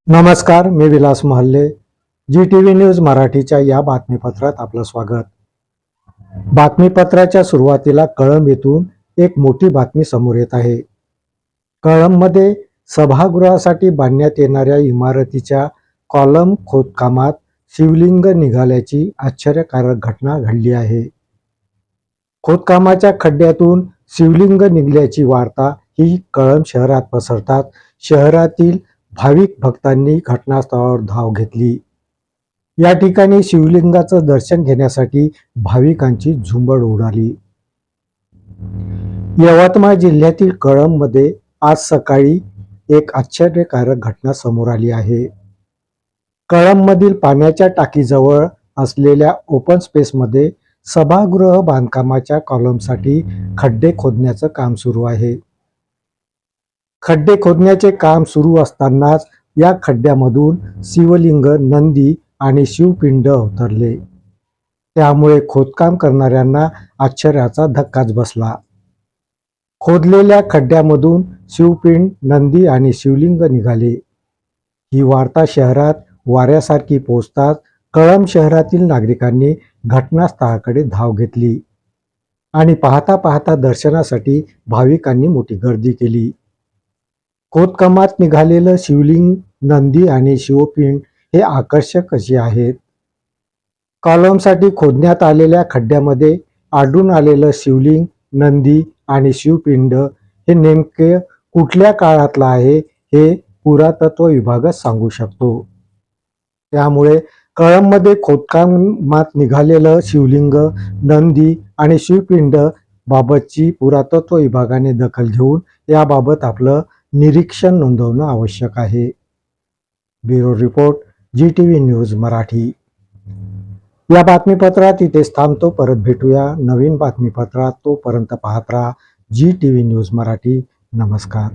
नमस्कार, मी विलास महल्ले. GTV news मराठीच्या या बातमीपत्रात आपलं स्वागत. बातमीपत्राच्या सुरुवातीला कळंब येथून एक मोठी बातमी समोर येत आहे. कळंबमध्ये सभागृहासाठी बांधण्यात येणाऱ्या इमारतीच्या कॉलम खोदकामात शिवलिंग निघाल्याची आश्चर्यकारक घटना घडली आहे. खोदकामाच्या खड्ड्यातून शिवलिंग निघाल्याची वार्ता ही कळंब शहरात पसरताच शहरातील भाविक भक्तांनी घटनास्थळावर धाव घेतली. या ठिकाणी शिवलिंगाचं दर्शन घेण्यासाठी भाविकांची झुंबड उडाली. यवतमाळ जिल्ह्यातील कळंबमध्ये आज सकाळी एक आश्चर्यकारक घटना समोर आली आहे. कळंबमधील पाण्याच्या टाकीजवळ असलेल्या ओपन स्पेसमध्ये सभागृह बांधकामाच्या कॉलमसाठी खड्डे खोदण्याचं काम सुरू आहे. खड्डे खोदण्याचे काम सुरू असतानाच या खड्ड्यामधून शिवलिंग, नंदी आणि शिवपिंड अवतरले. त्यामुळे खोदकाम करणाऱ्यांना आश्चर्याचा धक्काच बसला. खोदलेल्या खड्ड्यामधून शिवपिंड, नंदी आणि शिवलिंग निघाले. ही वार्ता शहरात वाऱ्यासारखी पोहोचताच कळंब शहरातील नागरिकांनी घटनास्थळाकडे धाव घेतली आणि पाहता पाहता दर्शनासाठी भाविकांनी मोठी गर्दी केली. खोदकामात निघालेलं शिवलिंग, नंदी आणि शिवपिंड हे आकर्षक असे आहेत. कॉलमसाठी खोदण्यात आलेल्या खड्ड्यामध्ये आढळून आलेलं शिवलिंग, नंदी आणि शिवपिंड हे नेमके कुठल्या काळातलं आहे हे पुरातत्व विभागच सांगू शकतो. त्यामुळे कळंबमध्ये खोदकामात निघालेलं शिवलिंग, नंदी आणि शिवपिंड बाबतची पुरातत्व विभागाने दखल घेऊन याबाबत आपलं निरीक्षण नोंदवणं आवश्यक आहे. Bureau report, GTV news Marathi. या बातमीपत्रात इथेच थांबतो. परत भेटूया नवीन बातमीपत्रात. तोपर्यंत पाहत राहा GTV न्यूज मराठी. नमस्कार.